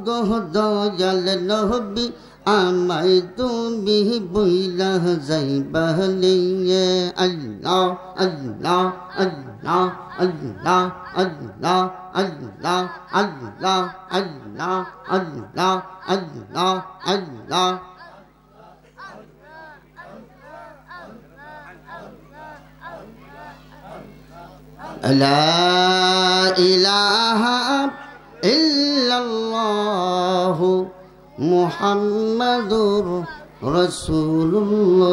গহ দয়াল নবী আমায় তুমি বইলা যাইবালে আল্লাহ আল্লাহ আল্লাহ আল্লাহ আল্লাহ আল্লাহ আল্লাহ আল্লাহ আল্লাহ আল্লাহ আল্লাহ লা ইলাহা ইল্লাল্লাহু মুহাম্মাদুর রাসূলুল্লাহ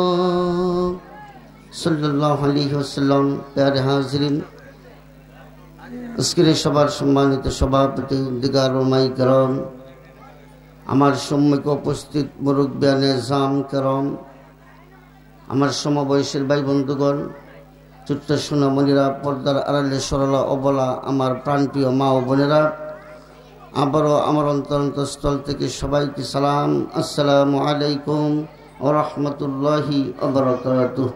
সাল্লাল্লাহু আলাইহি ওয়াসাল্লাম। প্যারে হাজিরিন, আজকের সবার সম্মানিত সভাপতি দিগার ওলামায়ে কেরাম, আমার সম্মুখে উপস্থিত মুরব্বিয়ানে জাম কেরাম, আমার সমবয়সের ভাই বন্ধুগণ, ছোট্ট সোনামণিরা, পর্দার আড়ালে সরলা অবলা আমার প্রাণপ্রিয় মা ও বোনেরা, আবারও আমার অন্তরস্থল থেকে সবাইকে সালাম, আসসালামু আলাইকুম ওয়া রাহমাতুল্লাহি ওয়া বারাকাতুহু।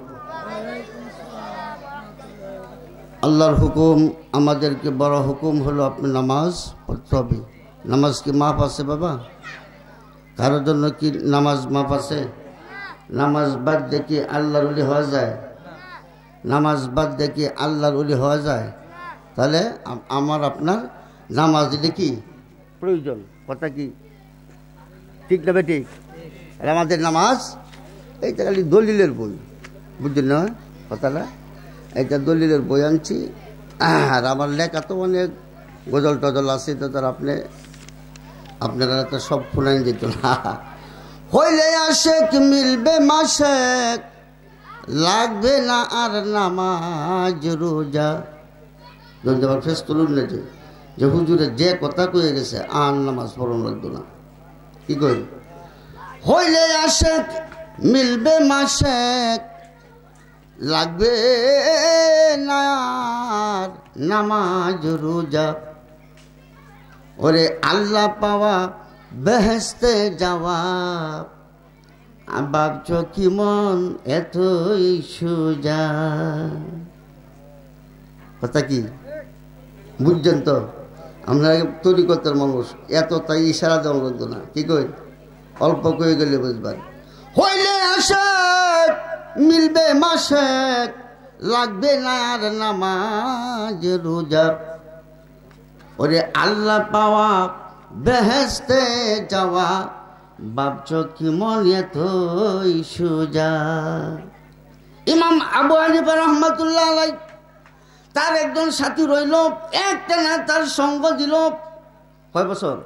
আল্লাহর হুকুম, আমাদেরকে বড় হুকুম হলো আপনি নামাজ পড়তে হবে। নামাজ কি মাপ আছে বাবা? কারোর জন্য কি নামাজ মাপ আছে? নামাজ বাদ দেখি আল্লাহর ওলি হওয়া যায়? নামাজ বাদ দেখি আল্লাহর ওলি হওয়া যায়? তাহলে আমার আপনার নামাজ দিলে কি প্রয়োজন? কথা কি ঠিক না বেঠিক? আমাদের নামাজ এইটা খালি দলিলের বই, বুঝলেন না কথাটা? এইটা দলিলের বই আনছি, আর আমার লেখা তো অনেক গজল টজল আছে, তো তার আপনারা তো সব ফুলাই দিত না। হইলে আশেক মিলবে মাসেক, লাগবে না আর নামাজ রোজা। আমার ফেস তুলুন না যে হুজুরে যে কথা কয়ে গেছে আর নামাজ পড়ন লাগতো না। কি কই? হইলে আশেক মিলবে মাসেক, লাগবে না আর নামাজ রোজা। ওরে আল্লাহ পাওয়া বেহেশতে যাওয়া, ভাবছ কি মন এতই সোজা? কথা কি বুঝছেন তো? আমরা তরিকতের মানুষ, এত তাই ইশারা দেওয়া লাগতো না। কি কই? অল্প কয়ে গেলে বুঝবার। হইলে আসে মিলবে মাসে, লাগবে না আর নামাজ রোজা। ওরে আল্লাহ পাওয়া বেহেশতে যাওয়া, ভাবছ কি মন এতই সোজা? ইমাম আবু হানিফা রাহমাতুল্লাহ আলাইহি, তার একজন সাথী রইল, একটা না তার সঙ্গ দিল কয় বছর?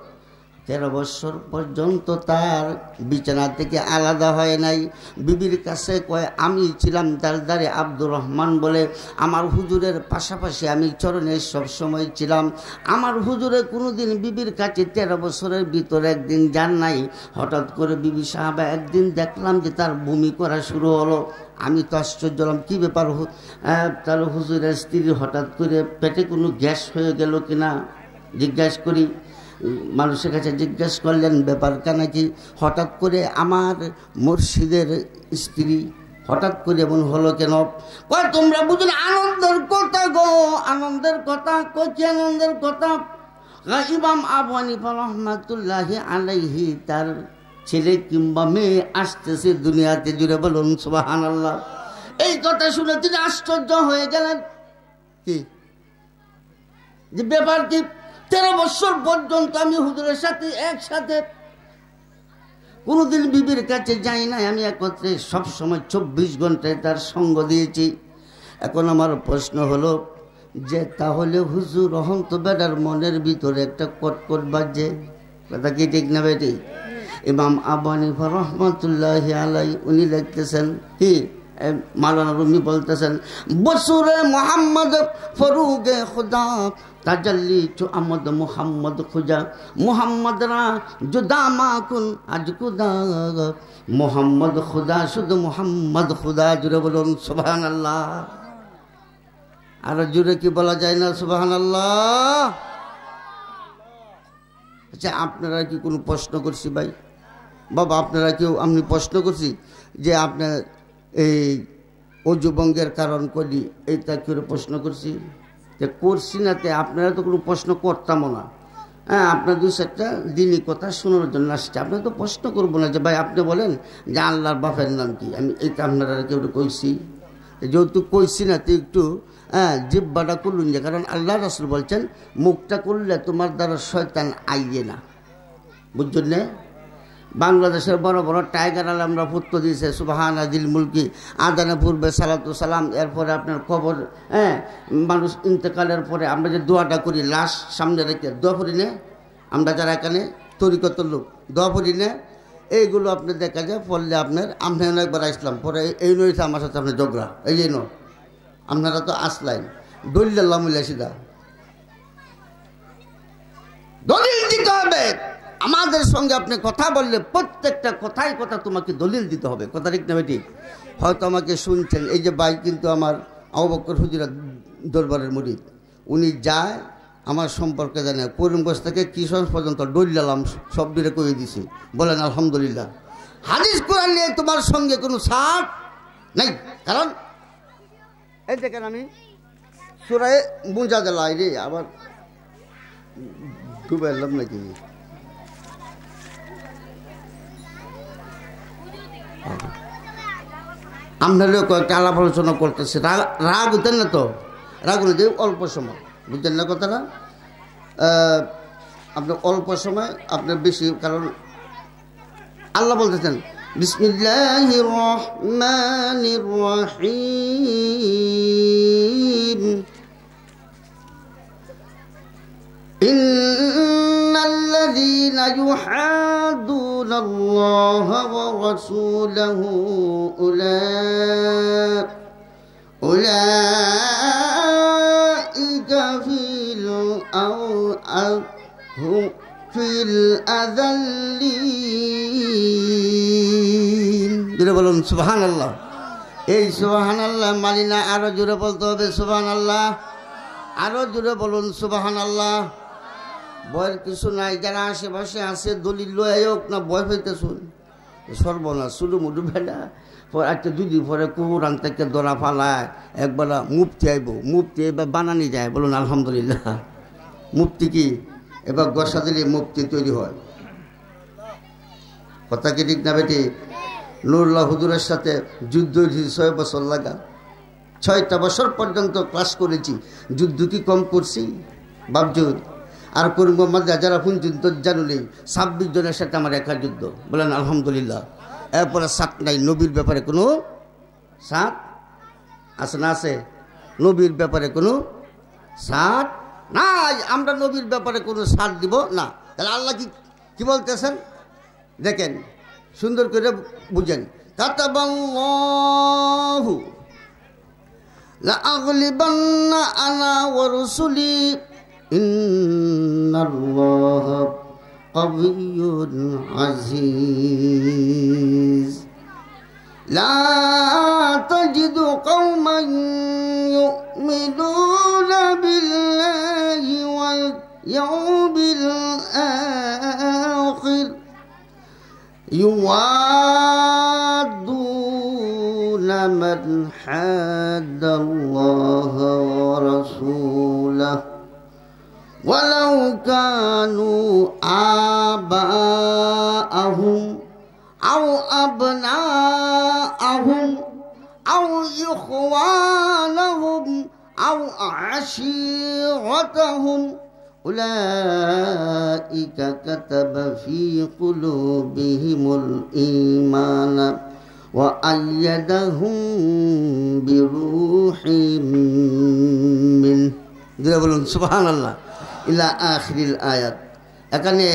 13 বছর পর্যন্ত তার বিছানা থেকে আলাদা হয় নাই। বিবির কাছে কয়, আমি ছিলাম দারদারে আব্দুর রহমান বলে, আমার হুজুরের পাশাপাশি আমি চরণে সবসময় ছিলাম। আমার হুজুরে কোনোদিন বিবির কাছে 13 বছরের ভিতরে একদিন যান নাই। হঠাৎ করে বিবি সাহাবা একদিন দেখলাম যে তার বমি করা শুরু হলো। আমি তো আশ্চর্য হলাম, কী ব্যাপার? তার হুজুরের স্ত্রী হঠাৎ করে পেটে কোনো গ্যাস হয়ে গেল কিনা জিজ্ঞাসা করি। মানুষের কাছে জিজ্ঞেস করলেন ব্যাপারটা নাকি। হঠাৎ করে আমার মুর্শিদের স্ত্রী হঠাৎ করে এমন হলো কেন? কয় তোমরা বুঝলে আনন্দের কথা গো, আনন্দের কথা। কচি আনন্দের কথা? ইমাম আবু হানিফা রাহমাতুল্লাহি আলাইহি তার ছেলে কিংবা মেয়ে আসতেছে দুনিয়াতে। জুড়ে বলুন সুবহানাল্লাহ। এই কথা শুনে তিনি আশ্চর্য হয়ে গেলেন। কি যে ব্যাপার? কি 13 বছর পর্যন্ত আমি হুজুরের সাথে একসাথে, কোনোদিন বিবির কাছে যাই নাই। আমি একত্রে সবসময় 24 ঘন্টায় তার সঙ্গ দিয়েছি। এখন আমার প্রশ্ন হলো যে তাহলে হুজুর রহম তো বেটার মনের ভিতরে একটা কটকট বাজে। কথা কি ঠিক না বেটি? ইমাম আবু হানিফা রাহমাতুল্লাহি আলাইহি উনি লিখতেছেন কি, মাওলানা রুমি বলতেছেন, বসুরে মোহাম্মদ ফরুগে খুদা তাজাল্লি চু আমদ মুহাম্মদ খুজা, মুহাম্মদ রা জুদা মাকুন আজ খুদা, মুহাম্মদ খুদা শুধু মুহাম্মদ খুদা। জুড়ে বলুন সুবহানাল্লাহ। আর জুড়ে কি বলা যায় না সুবহানাল্লাহ? আচ্ছা, আপনারা কি কোনো প্রশ্ন করছি ভাই? বাবা আপনারা কেউ আমি প্রশ্ন করছি যে আপনার এই অজুভঙ্গের কারণ করি এইটা করে প্রশ্ন করছি যে করছি না? আপনারা তো কোনো প্রশ্ন করতামও না। হ্যাঁ, আপনার দু চারটা দিনই কথা শোনার জন্য আসছে। আপনার তো প্রশ্ন করবো না যে ভাই আপনি বলেন যে আল্লাহর বাপের নাম কি, আমি এইটা আপনারা কেউ কইছি, যেহেতু কইছি না তো একটু জিব্বাটা করলুন যে, কারণ আল্লাহ রাসূল বলছেন মুখটা করলে তোমার দ্বারা শয়তান আইয়ে না, বুঝছেন না? বাংলাদেশের বড় বড় টাইগার আলমরা পুত্র দিয়েছে সুবহানা দিল মুলকি, আদানে পূর্বে সালাতু সালাম, এরপরে আপনার কবর, মানুষ ইন্তেকালের পরে আমরা যে দোয়াটা করি লাশ সামনে রেখে দোয়া পড়ি না, আমরা যারা এখানে তরিকতের লোক দোয়া পড়ি না, এইগুলো আপনি দেখা যায় পড়লে আপনার একবার আসলাম পরে এই নইছে আমার সাথে আপনার ঝগড়া, এই যে আপনারা তো আসলাইন দলিল্লাহ মিলাসিদা দলিল দিতে হবে। আমাদের সঙ্গে আপনি কথা বললে প্রত্যেকটা কথাই কথা তোমাকে দলিল দিতে হবে, কথা ঠিক না ঠিক? হয়তো আমাকে শুনছেন, এই যে ভাই কিন্তু আমার আবু বকর হুজুরের দরবারের মুরিদ, উনি যায় আমার সম্পর্কে জানে করিমগঞ্জ থেকে কিশোরগঞ্জ পর্যন্ত দলিলাম সব দূরে করে দিছি, বলেন আলহামদুলিল্লাহ। হাদিস কোরআন নিয়ে তোমার সঙ্গে কোনো ছাড় নাই, কারণ এই দেখেন আমি সূরা মুজাদালা রে আবার ডুবে এলাম নাকি, আপনারও কয়েকটা আলাপ আলোচনা করতেছে, রাগ হতেন না তো, রাগ হলে অল্প সময়, বুঝছেন না কথাটা? আপনার অল্প সময় আপনার বেশি, কারণ আল্লাহ বলতেছেন বিসমিল্লাহির রহমানির রহিম ইন্নাল্লাযীনা ইউহাদ্দুনা আল্লাহ ওয়া রাসূলাহু উলাইকা ফিল আযাল্লিন। জোরে বলুন সুবহানাল্লাহ। এই সুবহানাল্লাহ মানি না, আরো জোরে বলতে হবে সুবহানাল্লাহ, আরো জোরে বলুন সুবহানাল্লাহ। ভয়ের কিছু নাই, যারা আশেপাশে আছে দলিল লয়ে হোক না ভয় পাইতেছুন, সর্বনাশ শুধু মুডু ভেড়া একটা দুদিন পরে কোরআন থেকে দরা ফালায়, একবার মুফতি আইব, মুফতি এবার বানানি যায়, বলুন আলহামদুলিল্লাহ। মুফতি কি এবার গসা দিলে মুফতি তৈরি হয়, কথা কি ঠিক না বেটি? নুরুল্লাহ হুজুরের সাথে যুদ্ধ 6 বছর লাগা, 6টা বছর পর্যন্ত ক্লাস করেছি, যুদ্ধ কি কম করছি বাবজুদ? আর করিমগঞ্জ যারা পর্যন্ত জানুলেই 26 জনের সাথে আমার একা যুদ্ধ, বলেন আলহামদুলিল্লাহ। এরপরে সাত নাই, নবীর ব্যাপারে কোনো সাত আছে না? আছে নবীর ব্যাপারে কোনো সাত নাই, আমরা নবীর ব্যাপারে কোনো সাত দিব না। তাহলে আল্লাহ কি বলতেছেন দেখেন, সুন্দর করে বুঝেন। কাতাবাল্লাহু লা আগলিবান্না আনা ওয়া রুসুলি ইন্নাল্লাহা কাবিয়্যুন আজিজ। লা তাজিদু কওমান ইউমিনুনা বিল্লাহি ওয়াল ইয়াউমিল আখির ইউআদ্দুনা মান হাদাল্লাহা ওয়া রাসূলাহু ওয়ালাউ কানু আবাআহুম আও আবনাআহুম আও ইখওয়ানাহুম আও আশীরাতাহুম উলাইকা কাতাবা ফি কুলুবিহিমুল ঈমানা ওয়া আইয়াদাহুম বিরূহিম মিন। বলুন সুবহানাল্লাহ ইলা আখিরিল আয়াত। এখানে